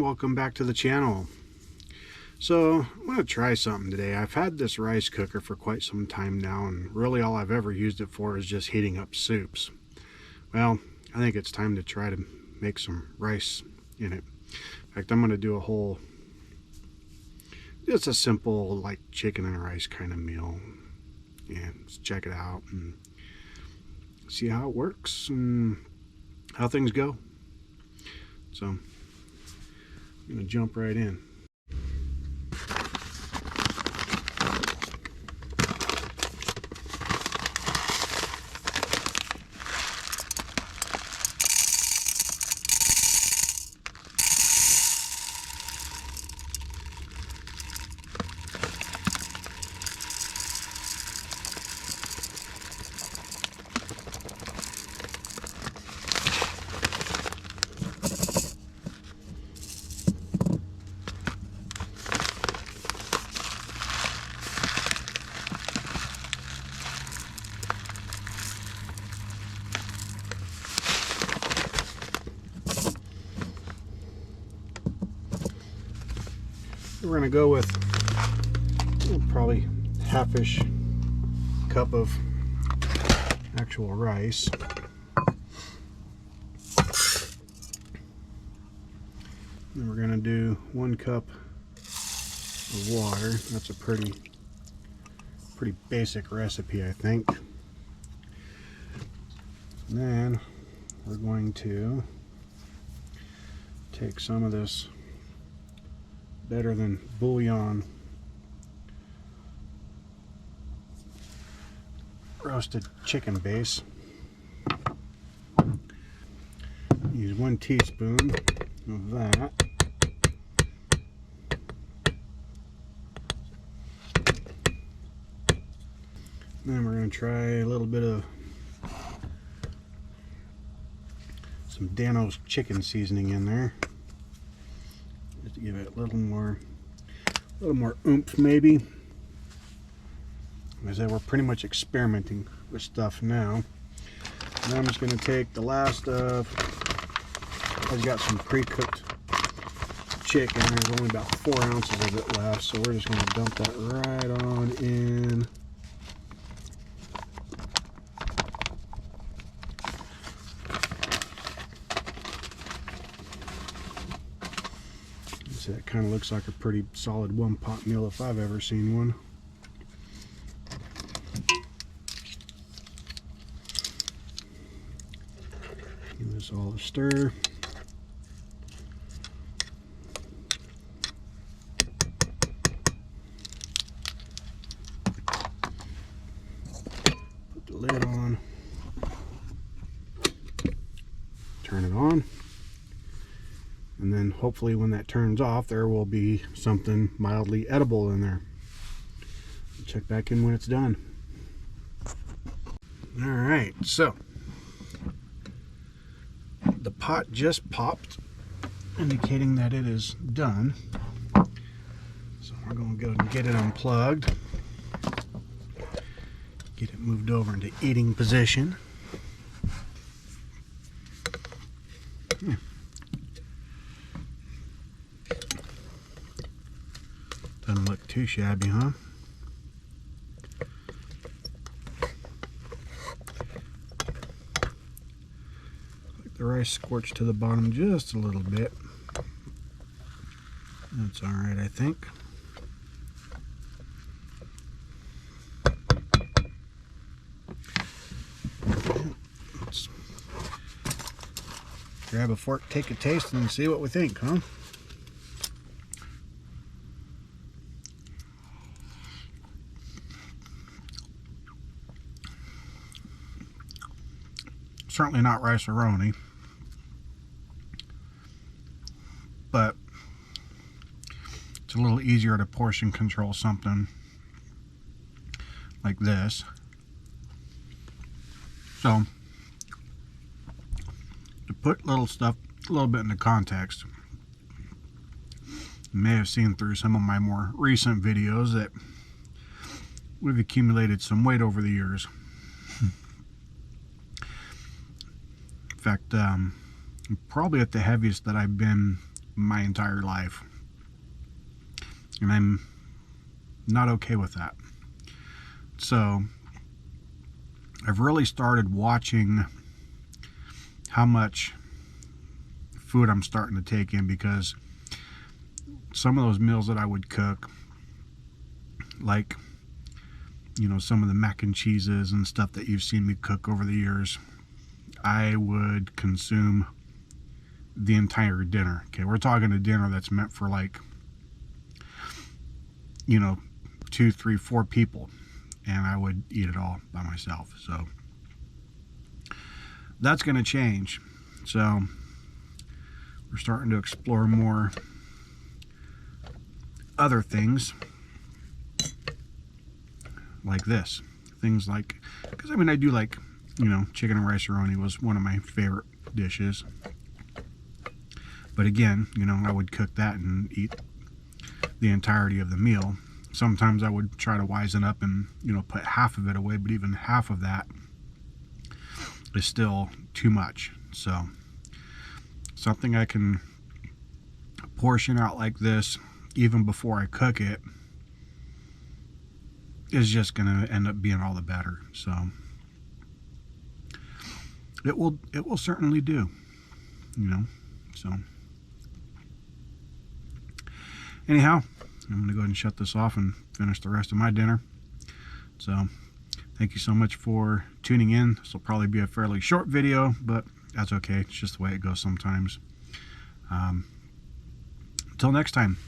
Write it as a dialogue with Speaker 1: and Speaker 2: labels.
Speaker 1: welcome back to the channel. So I'm going to try something today. I've had this rice cooker for quite some time now, and really all I've ever used it for is just heating up soups. Well, I think it's time to try to make some rice in it. In fact, I'm going to do a whole, just a simple like chicken and rice kind of meal, and let's check it out and see how it works and how things go. So I'm going to jump right in. We're going to go with probably half-ish cup of actual rice. And we're going to do 1 cup of water. That's a pretty basic recipe, I think. And then we're going to take some of this better than bouillon roasted chicken base. Use 1 teaspoon of that. Then we're going to try a little bit of some Dano's chicken seasoning in there, just to give it a little more oomph, maybe. As I said, we're pretty much experimenting with stuff now. And I'm just going to take the last of, I've got some pre-cooked chicken. There's only about 4 ounces of it left, so we're just going to dump that right on in. So that kind of looks like a pretty solid 1-pot meal if I've ever seen one. Give this all a stir. Put the lid on. Turn it on. And then hopefully when that turns off, there will be something mildly edible in there. Check back in when it's done. All right, so the pot just popped, indicating that it is done. So we're going to go and get it unplugged, get it moved over into eating position. Doesn't look too shabby, huh? Like the rice scorched to the bottom just a little bit. That's all right, I think. Let's grab a fork, take a taste, and see what we think, huh? Certainly not rice-a-roni, but it's a little easier to portion control something like this. So to put a little bit into context, you may have seen through some of my more recent videos that we've accumulated some weight over the years. In fact, probably at the heaviest that I've been my entire life. And I'm not okay with that. So I've really started watching how much food I'm starting to take in, because some of those meals that I would cook, like, you know, some of the mac and cheeses and stuff that you've seen me cook over the years, I would consume the entire dinner. Okay, we're talking a dinner that's meant for, like, you know, 2, 3, 4 people, and I would eat it all by myself. So that's going to change. So we're starting to explore more other things like this. Things like, because I mean, I do like, you know, chicken and rice-a-roni was one of my favorite dishes. But again, you know, I would cook that and eat the entirety of the meal. Sometimes I would try to wisen up and, you know, put half of it away, but even half of that is still too much. So something I can portion out like this even before I cook it is just going to end up being all the better. So it will certainly do, you know. So anyhow, I'm going to go ahead and shut this off and finish the rest of my dinner. So thank you so much for tuning in. This will probably be a fairly short video, but that's okay. It's just the way it goes sometimes. Until next time.